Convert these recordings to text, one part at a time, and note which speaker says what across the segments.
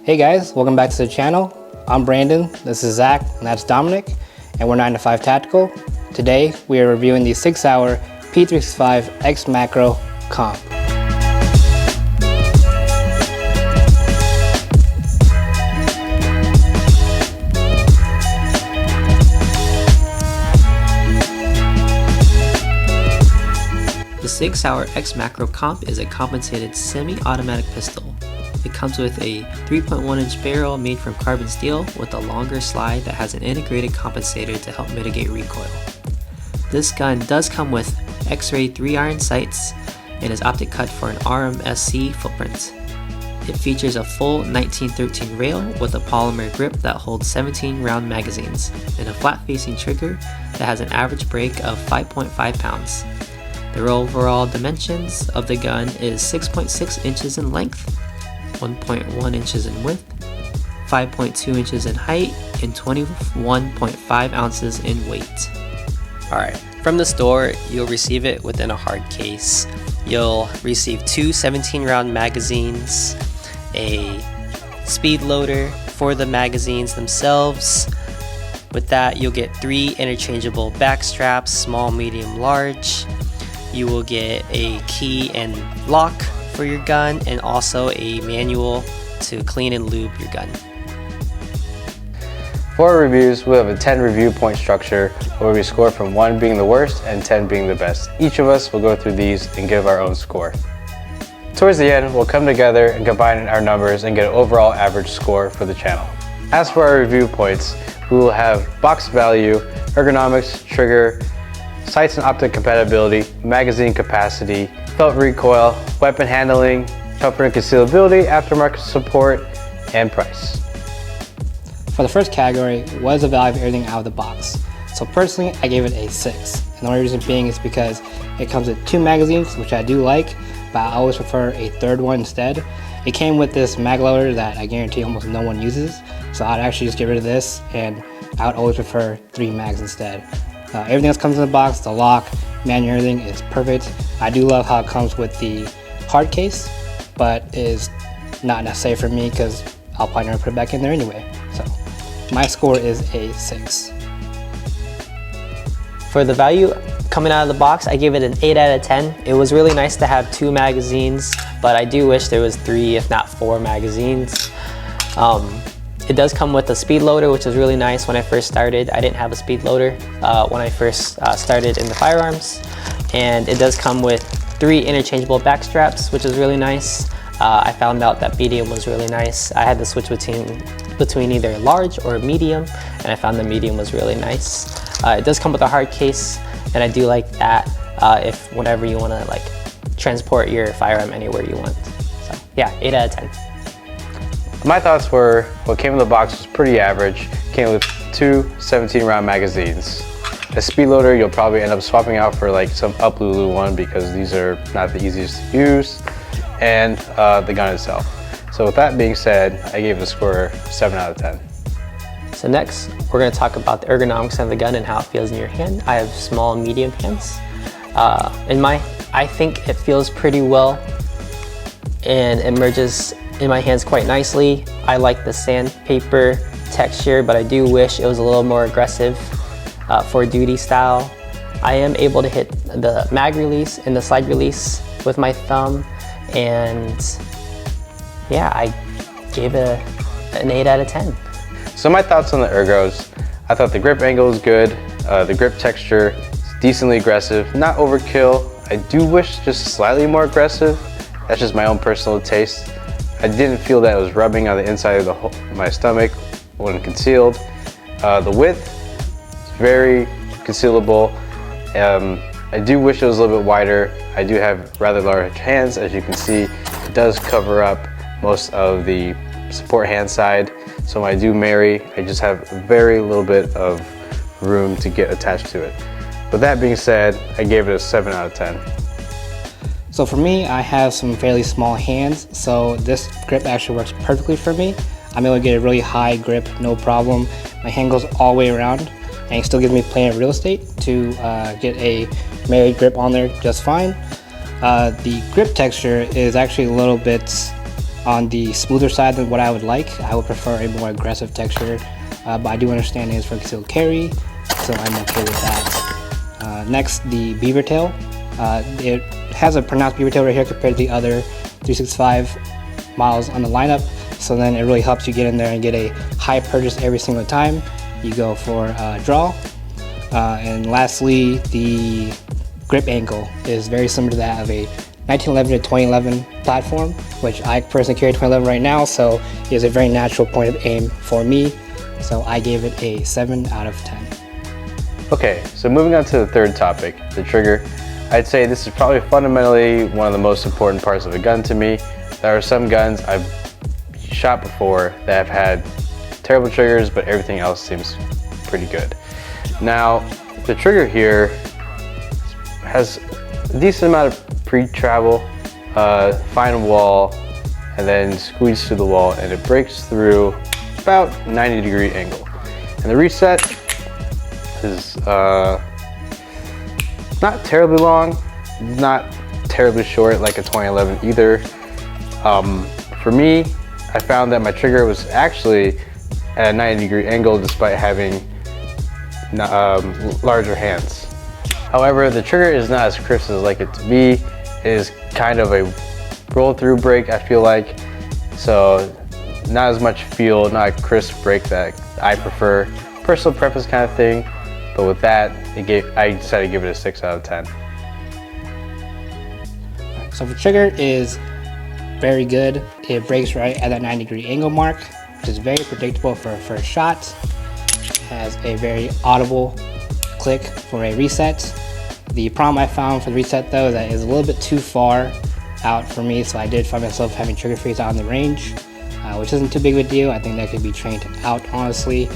Speaker 1: Hey guys, welcome back to the channel. I'm Brandon, this is Zach, and that's Dominic, and we're 9 to 5 Tactical. Today, we are reviewing the Sig Sauer P365 XMacro comp.
Speaker 2: The Sig Sauer XMacro comp is a compensated semi-automatic pistol. It comes with a 3.1-inch barrel made from carbon steel with a longer slide that has an integrated compensator to help mitigate recoil. This gun does come with X-ray 3-iron sights and is optic cut for an RMSC footprint. It features a full 1913 rail with a polymer grip that holds 17-round magazines and a flat-facing trigger that has an average break of 5.5 pounds. The overall dimensions of the gun is 6.6 inches in length, 1.1 inches in width, 5.2 inches in height, and 21.5 ounces in weight. Alright, from the store, you'll receive it within a hard case. You'll receive two 17-round magazines, a speed loader for the magazines themselves. With that, you'll get 3 interchangeable back straps, small, medium, large. You will get a key and lock for your gun, and also a manual to clean and lube your gun.
Speaker 3: For our reviews, we have a 10 review point structure where we score from 1 being the worst and 10 being the best. Each of us will go through these and give our own score. Towards the end, we'll come together and combine our numbers and get an overall average score for the channel. As for our review points, we will have box value, ergonomics, trigger, sights and optic compatibility, magazine capacity, felt recoil, weapon handling, comfort and concealability, aftermarket support, and price.
Speaker 1: For the first category, what is the value of everything out of the box? So personally, I gave it a 6. And the only reason being is because it comes with 2 magazines, which I do like, but I always prefer a third one instead. It came with this mag loader that I guarantee almost no one uses, so I'd actually just get rid of this, and I would always prefer 3 mags instead. Everything else comes in the box, the lock, manual, everything is perfect. I do love how it comes with the hard case, but it is not necessary for me because I'll probably never put it back in there anyway. So my score is a 6.
Speaker 2: For the value coming out of the box, I gave it an 8 out of 10. It was really nice to have 2 magazines, but I do wish there was 3, if not 4 magazines. It does come with a speed loader, which is really nice. When I first started, I didn't have a speed loader when I first started in the firearms. And it does come with 3 interchangeable back straps, which is really nice. I found out that medium was really nice. I had to switch between either large or medium, and I found the medium was really nice. It does come with a hard case, and I do like that if whenever you want to like transport your firearm anywhere you want. So yeah, 8 out of 10.
Speaker 3: My thoughts were, what came in the box was pretty average. Came with 2 17-round magazines. A speed loader you'll probably end up swapping out for like some Up Lulu one because these are not the easiest to use, and the gun itself. So with that being said, I gave it a score of 7 out of 10.
Speaker 2: So next, we're going to talk about the ergonomics of the gun and how it feels in your hand. I have small and medium hands. I think it feels pretty well and it merges in my hands quite nicely. I like the sandpaper texture, but I do wish it was a little more aggressive for duty style. I am able to hit the mag release and the slide release with my thumb, and yeah, I gave it an 8 out of 10.
Speaker 3: So my thoughts on the ergos, I thought the grip angle is good, the grip texture is decently aggressive, not overkill. I do wish just slightly more aggressive. That's just my own personal taste. I didn't feel that it was rubbing on the inside of my stomach when concealed. The width is very concealable. I do wish it was a little bit wider. I do have rather large hands, as you can see. It does cover up most of the support hand side. So when I do marry, I just have very little bit of room to get attached to it. With that being said, I gave it a 7 out of 10.
Speaker 1: So for me, I have some fairly small hands, so this grip actually works perfectly for me. I'm able to get a really high grip, no problem. My hand goes all the way around, and it still gives me plenty of real estate to get a married grip on there just fine. The grip texture is actually a little bit on the smoother side than what I would like. I would prefer a more aggressive texture, but I do understand it is for concealed carry, so I'm okay with that. Next, the beaver tail. It has a pronounced beaver tail right here compared to the other 365 models on the lineup, so then it really helps you get in there and get a high purchase every single time you go for a draw. And lastly, the grip angle is very similar to that of a 1911 to 2011 platform, which I personally carry 2011 right now, so it is a very natural point of aim for me. So I gave it a 7 out of 10.
Speaker 3: Okay, so moving on to the third topic, the trigger. I'd say this is probably fundamentally one of the most important parts of a gun to me. There are some guns I've shot before that have had terrible triggers, but everything else seems pretty good. Now, the trigger here has a decent amount of pre-travel, fine wall, and then squeeze through the wall, and it breaks through about 90-degree angle. And the reset is not terribly long, not terribly short like a 2011 either. For me, I found that my trigger was actually at a 90-degree angle despite having larger hands. However, the trigger is not as crisp as I like it to be. It is kind of a roll-through break, I feel like. So not as much feel, not a crisp break that I prefer. Personal preference kind of thing. But with that, I decided to give it a 6 out of 10.
Speaker 1: So the trigger is very good. It breaks right at that 90-degree angle mark, which is very predictable for a first shot. It has a very audible click for a reset. The problem I found for the reset though is that it's a little bit too far out for me, so I did find myself having trigger freeze out in the range, which isn't too big of a deal. I think that could be trained out honestly,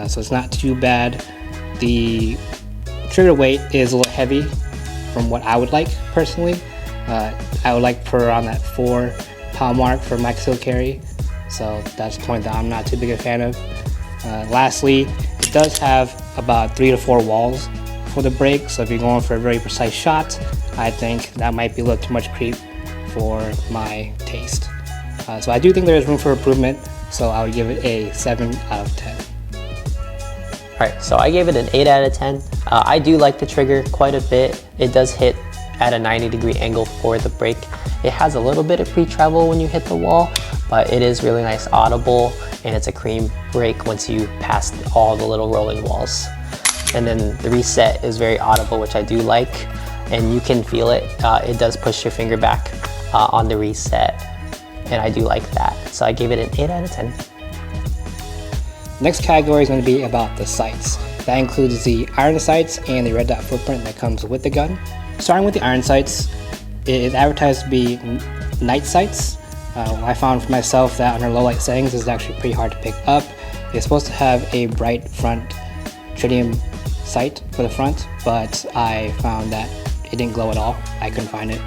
Speaker 1: so it's not too bad. The trigger weight is a little heavy from what I would like personally. I would like for around that 4-pound mark for my concealed carry, so that's a point that I'm not too big a fan of. Lastly, it does have about 3 to 4 walls for the break, so if you're going for a very precise shot, I think that might be a little too much creep for my taste. So I do think there is room for improvement, so I would give it a 7 out of 10.
Speaker 2: Alright, so I gave it an 8 out of 10. I do like the trigger quite a bit. It does hit at a 90-degree angle for the break. It has a little bit of pre-travel when you hit the wall, but it is really nice audible, and it's a cream break once you pass all the little rolling walls. And then the reset is very audible, which I do like, and you can feel it. It does push your finger back on the reset, and I do like that. So I gave it an 8 out of 10.
Speaker 1: Next category is going to be about the sights. That includes the iron sights and the red dot footprint that comes with the gun. Starting with the iron sights, it is advertised to be night sights. I found for myself that under low light settings is actually pretty hard to pick up. It's supposed to have a bright front tritium sight for the front, but I found that it didn't glow at all. I couldn't find it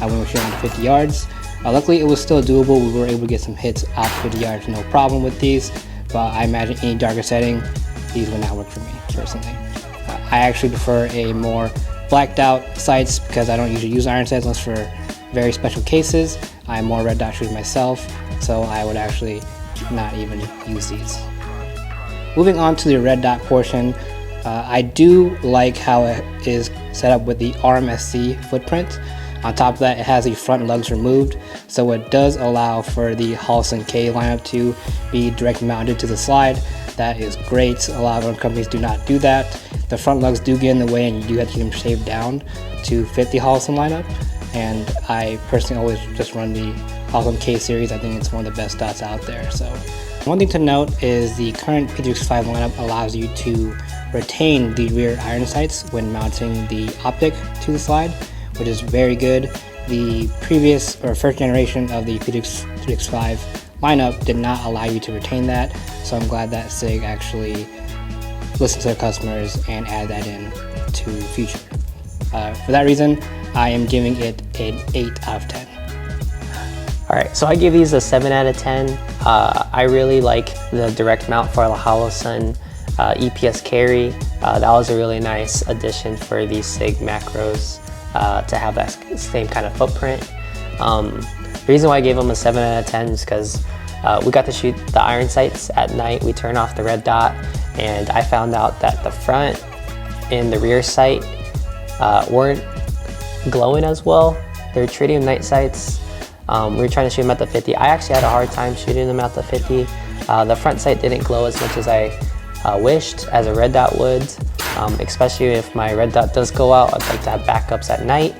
Speaker 1: when we were shooting at 50 yards. Luckily, it was still doable. We were able to get some hits out 50 yards, no problem with these. But I imagine any darker setting, these would not work for me personally. I actually prefer a more blacked out sights because I don't usually use iron sights unless for very special cases. I'm more red dot shooter myself, so I would actually not even use these. Moving on to the red dot portion, I do like how it is set up with the RMSC footprint. On top of that, it has the front lugs removed, so it does allow for the Halston K lineup to be direct mounted to the slide. That is great. A lot of other companies do not do that. The front lugs do get in the way, and you do have to get them shaved down to fit the Halston lineup. And I personally always just run the Halston K series. I think it's one of the best dots out there. So one thing to note is the current P365 lineup allows you to retain the rear iron sights when mounting the optic to the slide, which is very good. The previous or first generation of the P365 lineup did not allow you to retain that, so I'm glad that Sig actually listened to their customers and added that in to future. For that reason, I am giving it an 8 out of 10.
Speaker 2: Alright, so I give these a 7 out of 10. I really like the direct mount for the Halston EPS carry. That was a really nice addition for these Sig macros to have that same kind of footprint. The reason why I gave them a 7 out of 10 is because we got to shoot the iron sights at night. We turned off the red dot, and I found out that the front and the rear sight weren't glowing as well. They're tritium night sights. We were trying to shoot them at the 50. I actually had a hard time shooting them at the 50. The front sight didn't glow as much as I wished, as a red dot would, especially if my red dot does go out. I'd like to have backups at night,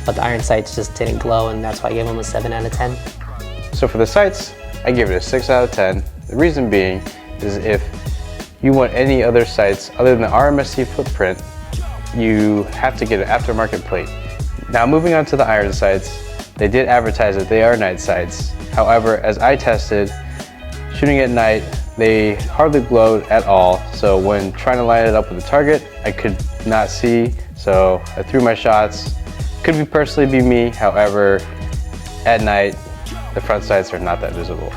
Speaker 2: but the iron sights just didn't glow, and that's why I gave them a 7 out of 10.
Speaker 3: So for the sights, I give it a 6 out of 10. The reason being is if you want any other sights other than the RMSC footprint, you have to get an aftermarket plate. Now moving on to the iron sights, they did advertise that they are night sights. However, as I tested, shooting at night, they hardly glowed at all. So when trying to line it up with the target, I could not see. So I threw my shots. Could be personally be me. However, at night, the front sights are not that visible.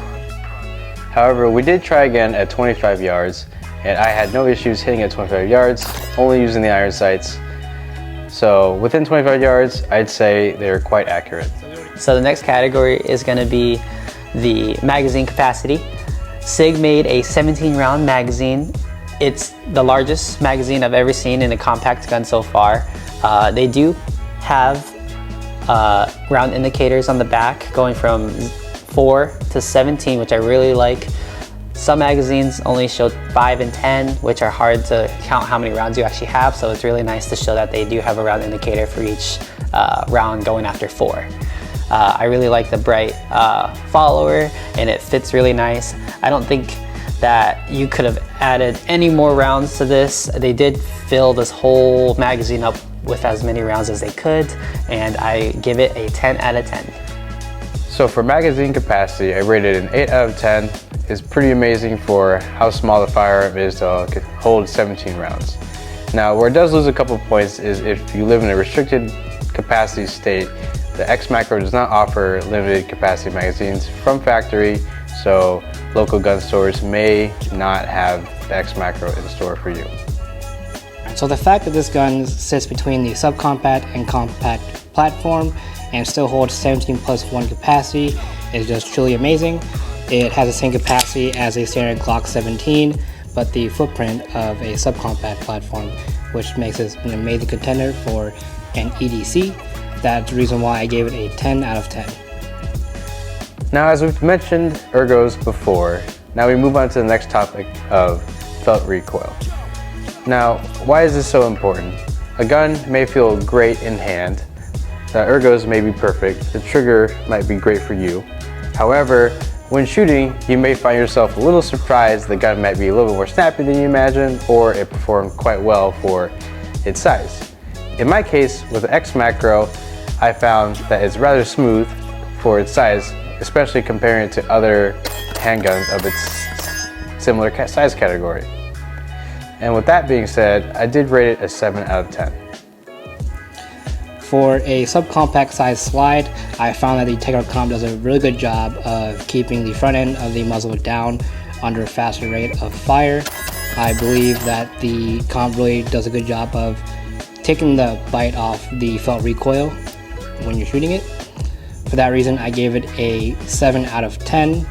Speaker 3: However, we did try again at 25 yards, and I had no issues hitting at 25 yards, only using the iron sights. So within 25 yards, I'd say they're quite accurate.
Speaker 2: So the next category is going to be the magazine capacity. Sig made a 17-round magazine. It's the largest magazine I've ever seen in a compact gun so far. They do have round indicators on the back going from 4 to 17, which I really like. Some magazines only show 5 and 10, which are hard to count how many rounds you actually have, so it's really nice to show that they do have a round indicator for each round going after 4. I really like the bright follower, and it fits really nice. I don't think that you could have added any more rounds to this. They did fill this whole magazine up with as many rounds as they could, and I give it a 10 out of 10.
Speaker 3: So for magazine capacity, I rated an 8 out of 10. It's pretty amazing for how small the firearm is to hold 17 rounds. Now, where it does lose a couple points is if you live in a restricted capacity state. The XMacro does not offer limited capacity magazines from factory, so local gun stores may not have the XMacro in store for you.
Speaker 1: So the fact that this gun sits between the subcompact and compact platform and still holds 17+1 capacity is just truly amazing. It has the same capacity as a standard Glock 17, but the footprint of a subcompact platform, which makes it an amazing contender for an EDC. That's the reason why I gave it a 10 out of 10.
Speaker 3: Now, as we've mentioned ergos before, now we move on to the next topic of felt recoil. Now, why is this so important? A gun may feel great in hand, the ergos may be perfect, the trigger might be great for you. However, when shooting, you may find yourself a little surprised the gun might be a little more snappy than you imagined, or it performed quite well for its size. In my case, with the XMacro, I found that it's rather smooth for its size, especially comparing it to other handguns of its similar size category. And with that being said, I did rate it a 7 out of 10.
Speaker 1: For a subcompact size slide, I found that the Tactical Comp does a really good job of keeping the front end of the muzzle down under a faster rate of fire. I believe that the comp really does a good job of taking the bite off the felt recoil when you're shooting it. For that reason, I gave it a 7 out of 10,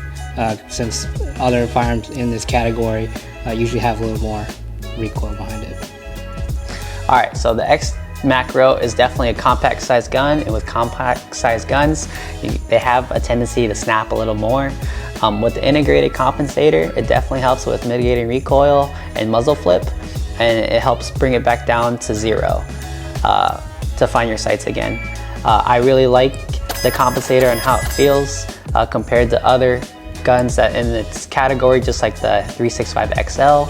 Speaker 1: since other firearms in this category usually have a little more recoil behind it.
Speaker 2: Alright, so the XMacro is definitely a compact size gun, and with compact size guns, they have a tendency to snap a little more. With the integrated compensator, it definitely helps with mitigating recoil and muzzle flip, and it helps bring it back down to 0 to find your sights again. I really like the compensator and how it feels compared to other guns that in its category, just like the 365 XL.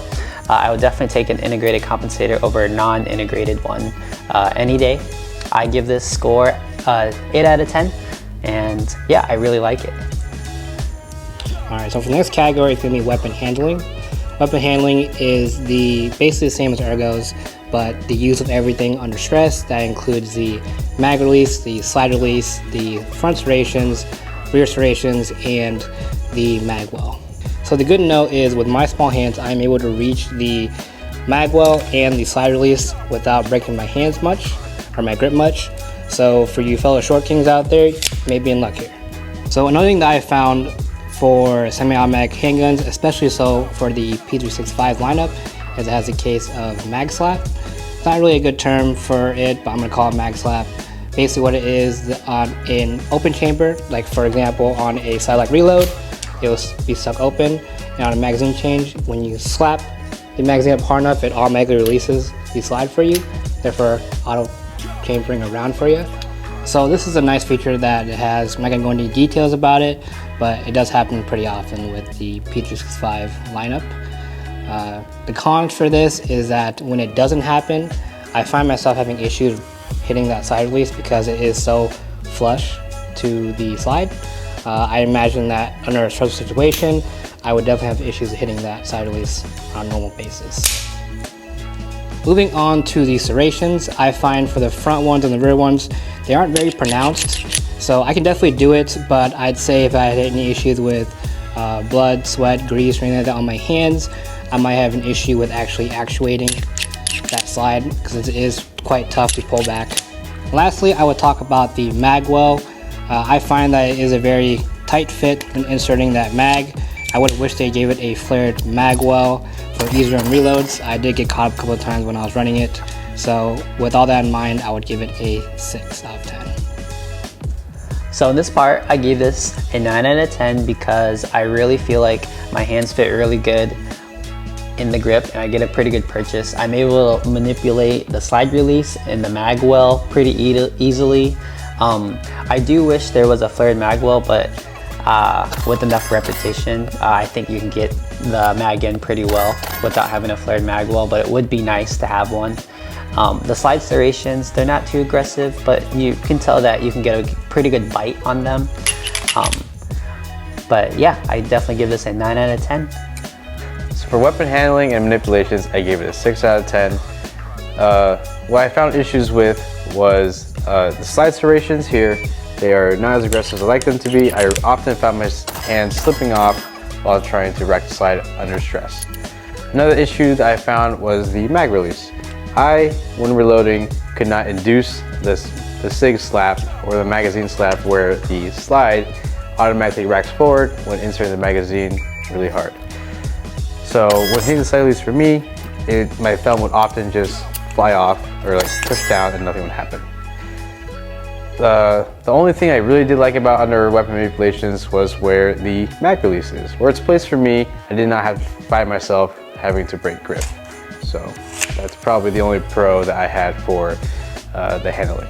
Speaker 2: I would definitely take an integrated compensator over a non-integrated one any day. I give this score 8 out of 10, and yeah, I really like it.
Speaker 1: Alright, so for the next category, it's going to be weapon handling. Weapon handling is basically the same as ergos, but the use of everything under stress. That includes the mag release, the slide release, the front serrations, rear serrations, and the mag well. So the good note is with my small hands, I'm able to reach the mag well and the slide release without breaking my hands much, or my grip much. So for you fellow short kings out there, you may be in luck here. So another thing that I found for semi-automatic handguns, especially so for the P365 lineup, is it has a case of mag slap. It's not really a good term for it, but I'm going to call it mag slap. Basically what it is, on an open chamber, like for example on a sidelock reload, it will be stuck open, and on a magazine change, when you slap the magazine up hard enough, it automatically releases the slide for you, therefore auto chambering around for you. So this is a nice feature that it has. I'm not going to go into details about it, but it does happen pretty often with the P365 lineup. The cons for this is that when it doesn't happen, I find myself having issues hitting that side release because it is so flush to the slide. I imagine that under a stressful situation, I would definitely have issues hitting that side release on a normal basis. Moving on to the serrations, I find for the front ones and the rear ones, they aren't very pronounced. So I can definitely do it, but I'd say if I had any issues with blood, sweat, grease, or anything like that on my hands, I might have an issue with actually actuating that slide because it is quite tough to pull back. Lastly, I would talk about the mag well. I find that it is a very tight fit when inserting that mag. I would wish they gave it a flared mag well for easier on reloads. I did get caught up a couple of times when I was running it. So with all that in mind, I would give it a 6 out of 10.
Speaker 2: So in this part, I gave this a 9 out of 10 because I really feel like my hands fit really good in the grip and I get a pretty good purchase. I'm able to manipulate the slide release and the mag well pretty easily. I do wish there was a flared mag well, but with enough repetition, I think you can get the mag in pretty well without having a flared mag well, but it would be nice to have one. The slide serrations, they're not too aggressive, but you can tell that you can get a pretty good bite on them. But yeah, I definitely give this a 9 out of 10.
Speaker 3: So for weapon handling and manipulations, I gave it a 6 out of 10. What I found issues with was the slide serrations here. They are not as aggressive as I like them to be. I often found my hands slipping off while trying to rack the slide under stress. Another issue that I found was the mag release. I, when reloading, could not induce the Sig slap or the magazine slap where the slide automatically racks forward when inserting the magazine really hard. So when hitting the slide release for me, my thumb would often just fly off or like push down and nothing would happen. The only thing I really did like about under weapon manipulations was where the mag release is. Where it's placed for me, I did not have to find myself having to break grip. So that's probably the only pro that I had for the handling.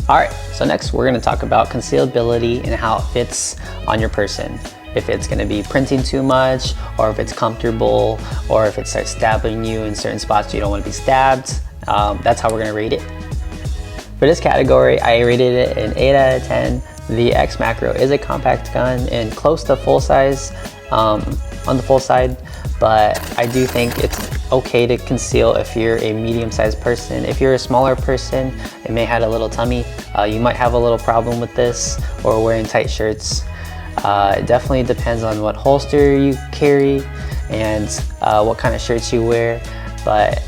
Speaker 2: Alright, so next we're going to talk about concealability and how it fits on your person. If it's going to be printing too much, or if it's comfortable, or if it starts stabbing you in certain spots you don't want to be stabbed. That's how we're going to rate it. For this category, I rated it an 8 out of 10. The XMacro is a compact gun and close to full size on the full side, but I do think it's okay to conceal if you're a medium-sized person. If you're a smaller person and may have a little tummy, you might have a little problem with this, or wearing tight shirts. It definitely depends on what holster you carry and what kind of shirts you wear. But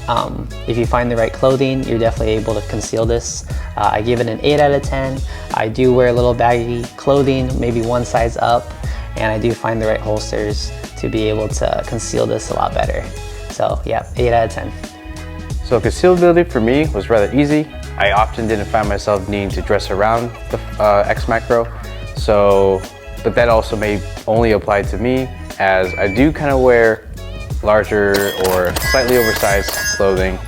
Speaker 2: if you find the right clothing, you're definitely able to conceal this. I give it an 8 out of 10. I do wear a little baggy clothing, maybe one size up, and I do find the right holsters to be able to conceal this a lot better. So yeah, 8 out of 10.
Speaker 3: So concealability for me was rather easy. I often didn't find myself needing to dress around the XMacro. But that also may only apply to me, as I do kind of wear larger or slightly oversized clothing.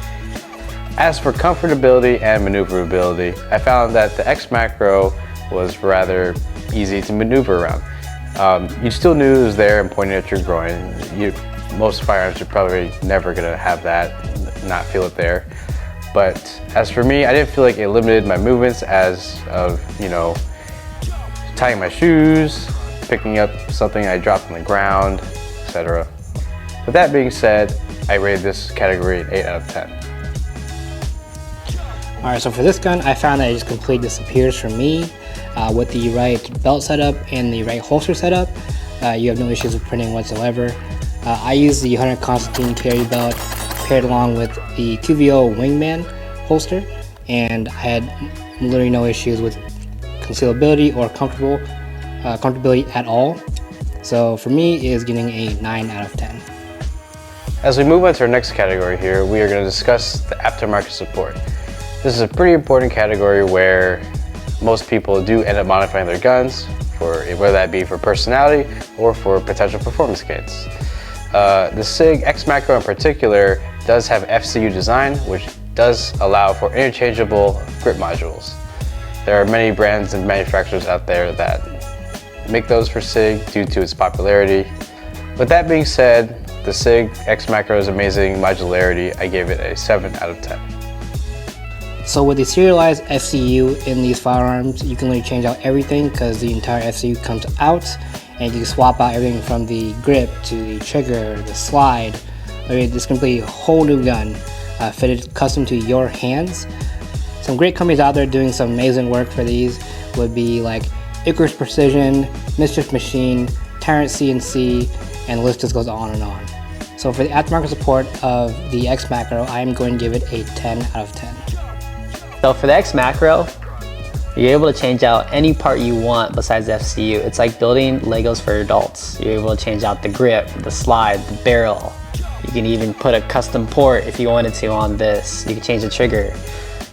Speaker 3: As for comfortability and maneuverability, I found that the XMacro was rather easy to maneuver around. You still knew it was there and pointing at your groin. Most firearms are probably never gonna have that, not feel it there. But as for me, I didn't feel like it limited my movements as of, tying my shoes, picking up something I dropped on the ground, etc. With that being said, I rated this category an 8 out of 10.
Speaker 1: Alright, so for this gun, I found that it just completely disappears from me. With the right belt setup and the right holster setup, you have no issues with printing whatsoever. I use the 100 Constantine carry belt paired along with the QVO Wingman holster, and I had literally no issues with concealability or comfortability at all. So for me, it is getting a 9 out of 10.
Speaker 3: As we move on to our next category here, we are going to discuss the aftermarket support. This is a pretty important category where most people do end up modifying their guns, whether that be for personality or for potential performance gains. The Sig XMacro in particular does have FCU design, which does allow for interchangeable grip modules. There are many brands and manufacturers out there that make those for Sig due to its popularity. With that being said, the Sig XMacro's amazing modularity, I gave it a 7 out of 10.
Speaker 1: So with the serialized FCU in these firearms, you can really change out everything because the entire FCU comes out and you can swap out everything from the grip to the trigger, the slide. I mean, this completely whole new gun fitted custom to your hands. Some great companies out there doing some amazing work for these would be like Icarus Precision, Mischief Machine, Tyrant CNC, and the list just goes on and on. So for the aftermarket support of the XMacro, I am going to give it a 10 out of 10.
Speaker 2: So for the XMacro, you're able to change out any part you want besides the FCU. It's like building Legos for adults. You're able to change out the grip, the slide, the barrel. You can even put a custom port if you wanted to on this. You can change the trigger.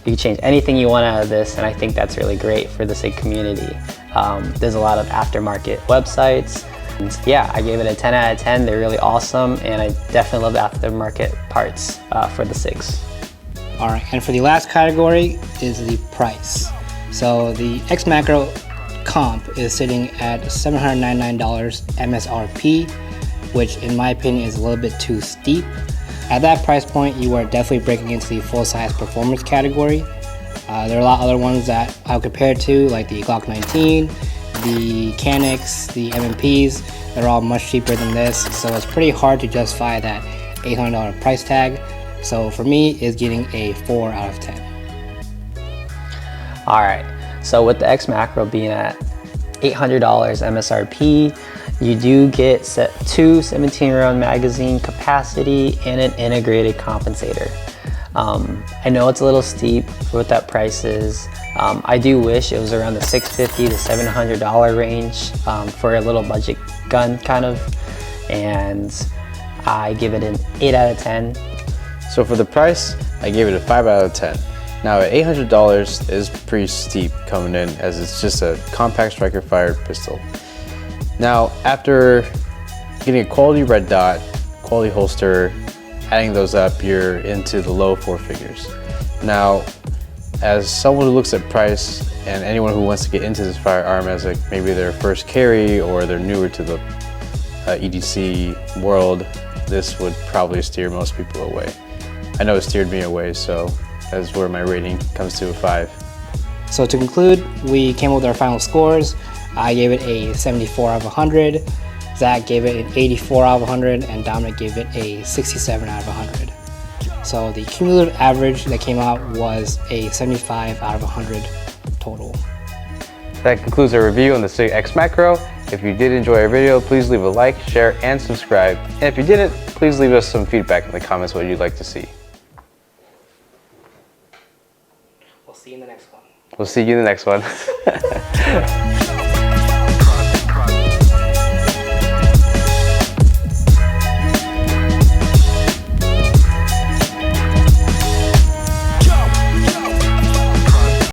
Speaker 2: You can change anything you want out of this, and I think that's really great for the SIG community. There's a lot of aftermarket websites. And yeah, I gave it a 10 out of 10. They're really awesome, and I definitely love the aftermarket parts for the SIGs.
Speaker 1: All right, and for the last category is the price. So the XMacro comp is sitting at $799 MSRP, which in my opinion is a little bit too steep. At that price point, you are definitely breaking into the full-size performance category. There are a lot of other ones that I'll compare to, like the Glock 19, the Canics, the MMPs. They're all much cheaper than this, so it's pretty hard to justify that $800 price tag. So for me, it's getting a 4 out of 10.
Speaker 2: All right, so with the XMacro being at $800 MSRP, you do get two 17-round magazine capacity and an integrated compensator. I know it's a little steep for what that price is. I do wish it was around the $650 to $700 range for a little budget gun kind of, and I give it an 8 out of 10.
Speaker 3: So for the price, I gave it a 5 out of 10. Now at $800 is pretty steep coming in, as it's just a compact striker fired pistol. Now after getting a quality red dot, quality holster, adding those up, you're into the low 4 figures. Now as someone who looks at price and anyone who wants to get into this firearm as like maybe their first carry or they're newer to the EDC world, this would probably steer most people away. I know it steered me away, so that's where my rating comes to a 5.
Speaker 1: So to conclude, we came up with our final scores. I gave it a 74 out of 100, Zach gave it an 84 out of 100, and Dominic gave it a 67 out of 100. So the cumulative average that came out was a 75 out of 100 total.
Speaker 3: That concludes our review on the Sig XMacro. If you did enjoy our video, please leave a like, share, and subscribe. And if you didn't, please leave us some feedback in the comments what you'd like to see.
Speaker 1: We'll see you in the next one.
Speaker 3: We'll see you in the next one.